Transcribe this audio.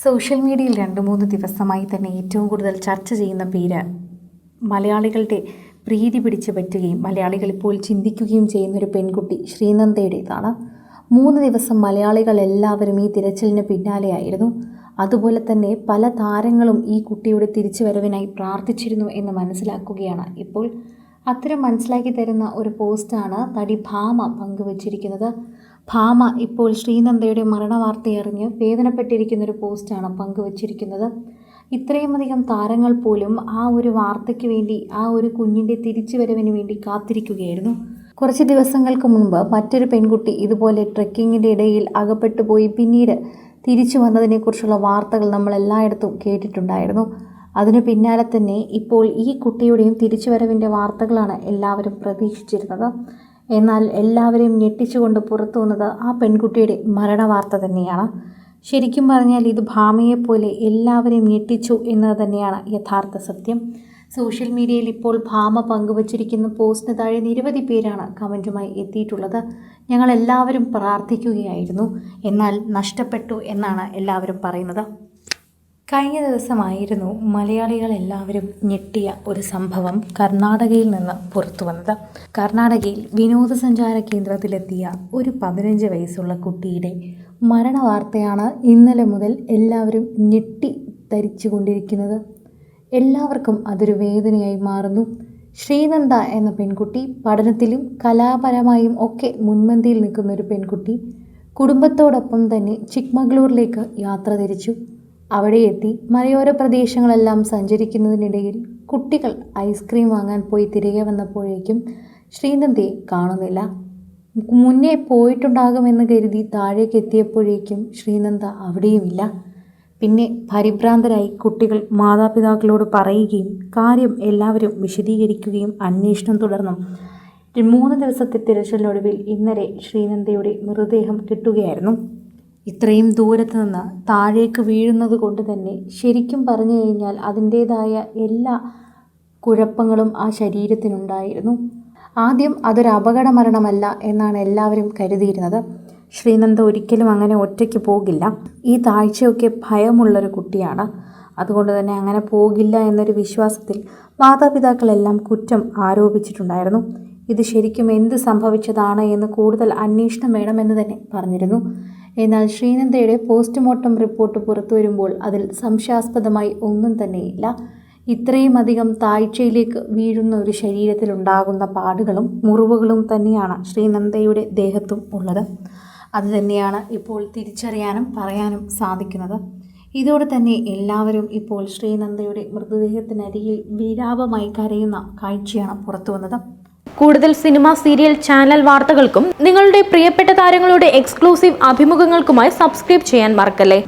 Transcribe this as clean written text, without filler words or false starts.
Social മീഡിയയിൽ 2-3 ദിവസമായി തന്നെ ഏറ്റവും കൂടുതൽ ചർച്ച ചെയ്യുന്ന പേര് മലയാളികളുടെ പ്രീതി പിടിച്ചു പറ്റുകയും മലയാളികൾ ഇപ്പോൾ ചിന്തിക്കുകയും ചെയ്യുന്നൊരു പെൺകുട്ടി ശ്രീനന്ദയുടേതാണ്. 3 ദിവസം മലയാളികൾ എല്ലാവരും ഈ തിരച്ചിലിന് പിന്നാലെയായിരുന്നു. അതുപോലെ തന്നെ പല താരങ്ങളും ഈ കുട്ടിയുടെ തിരിച്ചുവരവിനായി പ്രാർത്ഥിച്ചിരുന്നു എന്ന് മനസ്സിലാക്കുകയാണ് ഇപ്പോൾ. അത്തരം മനസ്സിലാക്കി തരുന്ന ഒരു പോസ്റ്റാണ് നടി ഭാമ പങ്കുവച്ചിരിക്കുന്നത്. ഭാമ ഇപ്പോൾ ശ്രീനന്ദയുടെ മരണവാർത്തയറിഞ്ഞ് വേദനപ്പെട്ടിരിക്കുന്നൊരു പോസ്റ്റാണ് പങ്കുവച്ചിരിക്കുന്നത്. ഇത്രയുമധികം താരങ്ങൾ പോലും ആ ഒരു വാർത്തയ്ക്ക് വേണ്ടി, ആ ഒരു കുഞ്ഞിൻ്റെ തിരിച്ചുവരവിന് വേണ്ടി കാത്തിരിക്കുകയായിരുന്നു. കുറച്ച് ദിവസങ്ങൾക്ക് മുൻപ് മറ്റൊരു പെൺകുട്ടി ഇതുപോലെ ട്രെക്കിങ്ങിൻ്റെ ഇടയിൽ അകപ്പെട്ടു പോയി പിന്നീട് തിരിച്ചു വന്നതിനെക്കുറിച്ചുള്ള വാർത്തകൾ നമ്മൾ എല്ലായിടത്തും കേട്ടിട്ടുണ്ടായിരുന്നു. അതിനു പിന്നാലെ തന്നെ ഇപ്പോൾ ഈ കുട്ടിയുടെയും തിരിച്ചുവരവിൻ്റെ വാർത്തകളാണ് എല്ലാവരും പ്രതീക്ഷിച്ചിരുന്നത്. എന്നാൽ എല്ലാവരെയും ഞെട്ടിച്ചുകൊണ്ട് പുറത്തു വന്നത് ആ പെൺകുട്ടിയുടെ മരണവാർത്ത തന്നെയാണ്. ശരിക്കും പറഞ്ഞാൽ ഇത് ഭാമയെപ്പോലെ എല്ലാവരെയും ഞെട്ടിച്ചു എന്നത് തന്നെയാണ് യഥാർത്ഥ സത്യം. സോഷ്യൽ മീഡിയയിൽ ഇപ്പോൾ ഭാമ പങ്കുവച്ചിരിക്കുന്ന പോസ്റ്റിന് താഴെ നിരവധി പേരാണ് കമൻറ്റുമായി എത്തിയിട്ടുള്ളത്. ഞങ്ങളെല്ലാവരും പ്രാർത്ഥിക്കുകയായിരുന്നു, എന്നാൽ നഷ്ടപ്പെട്ടു എന്നാണ് എല്ലാവരും പറയുന്നത്. കഴിഞ്ഞ ദിവസമായിരുന്നു മലയാളികൾ എല്ലാവരും ഞെട്ടിയ ഒരു സംഭവം കർണാടകയിൽ നിന്ന് പുറത്തു വന്നത്. കർണാടകയിൽ വിനോദസഞ്ചാര കേന്ദ്രത്തിലെത്തിയ ഒരു 15 വയസ്സുള്ള കുട്ടിയുടെ മരണവാർത്തയാണ് ഇന്നലെ മുതൽ എല്ലാവരും ഞെട്ടിത്തരിച്ചു കൊണ്ടിരിക്കുന്നത്. എല്ലാവർക്കും അതൊരു വേദനയായി മാറുന്നു. ശ്രീനന്ദ എന്ന പെൺകുട്ടി പഠനത്തിലും കലാപരമായും ഒക്കെ മുൻപന്തിയിൽ നിൽക്കുന്ന ഒരു പെൺകുട്ടി കുടുംബത്തോടൊപ്പം തന്നെ ചിക്മംഗ്ലൂരിലേക്ക് യാത്ര തിരിച്ചു. അവിടെ എത്തി മലയോര പ്രദേശങ്ങളെല്ലാം സഞ്ചരിക്കുന്നതിനിടയിൽ കുട്ടികൾ ഐസ്ക്രീം വാങ്ങാൻ പോയി തിരികെ വന്നപ്പോഴേക്കും ശ്രീനന്ദയെ കാണുന്നില്ല. മുന്നേ പോയിട്ടുണ്ടാകുമെന്ന് കരുതി താഴേക്ക് എത്തിയപ്പോഴേക്കും ശ്രീനന്ദ അവിടെയുമില്ല. പിന്നെ പരിഭ്രാന്തരായി കുട്ടികൾ മാതാപിതാക്കളോട് പറയുകയും കാര്യം എല്ലാവരും വിശദീകരിക്കുകയും അന്വേഷണം തുടർന്നും 3 ദിവസത്തെ തിരച്ചിലിനൊടുവിൽ ഇന്നലെ ശ്രീനന്ദയുടെ മൃതദേഹം കിട്ടുകയായിരുന്നു. ഇത്രയും ദൂരത്ത് നിന്ന് താഴേക്ക് വീഴുന്നത് കൊണ്ട് തന്നെ ശരിക്കും പറഞ്ഞു കഴിഞ്ഞാൽ അതിൻ്റേതായ എല്ലാ കുഴപ്പങ്ങളും ആ ശരീരത്തിനുണ്ടായിരുന്നു. ആദ്യം അതൊരു അപകട മരണമല്ല എന്നാണ് എല്ലാവരും കരുതിയിരുന്നത്. ശ്രീനന്ദ ഒരിക്കലും അങ്ങനെ ഒറ്റയ്ക്ക് പോകില്ല. ഈ താഴ്ചയൊക്കെ ഭയമുള്ളൊരു കുട്ടിയാണ്. അതുകൊണ്ട് തന്നെ അങ്ങനെ പോകില്ല എന്നൊരു വിശ്വാസത്തിൽ മാതാപിതാക്കളെല്ലാം കുറ്റം ആരോപിച്ചിട്ടുണ്ടായിരുന്നു. ഇത് ശരിക്കും എന്ത് സംഭവിച്ചതാണ് എന്ന് കൂടുതൽ അന്വേഷണം വേണമെന്ന് തന്നെ പറഞ്ഞിരുന്നു. എന്നാൽ ശ്രീനന്ദയുടെ പോസ്റ്റ്മോർട്ടം റിപ്പോർട്ട് പുറത്തു വരുമ്പോൾ അതിൽ സംശയാസ്പദമായി ഒന്നും തന്നെയില്ല. ഇത്രയും അധികം താഴ്ചയിലേക്ക് വീഴുന്ന ഒരു ശരീരത്തിലുണ്ടാകുന്ന പാടുകളും മുറിവുകളും തന്നെയാണ് ശ്രീനന്ദയുടെ ദേഹത്തും ഉള്ളത്. അതുതന്നെയാണ് ഇപ്പോൾ തിരിച്ചറിയാനും പറയാനും സാധിക്കുന്നത്. ഇതോടെ തന്നെ എല്ലാവരും ഇപ്പോൾ ശ്രീനന്ദയുടെ മൃതദേഹത്തിനരികിൽ വിലാപമായി കരയുന്ന കാഴ്ചയാണ് പുറത്തു വന്നത്. കൂടുതൽ സിനിമ, സീരിയൽ, ചാനൽ വാർത്തകൾക്കും നിങ്ങളുടെ പ്രിയപ്പെട്ട താരങ്ങളുടെ എക്സ്ക്ലൂസീവ് അഭിമുഖങ്ങൾക്കുമായി സബ്സ്ക്രൈബ് ചെയ്യാൻ മറക്കല്ലേ.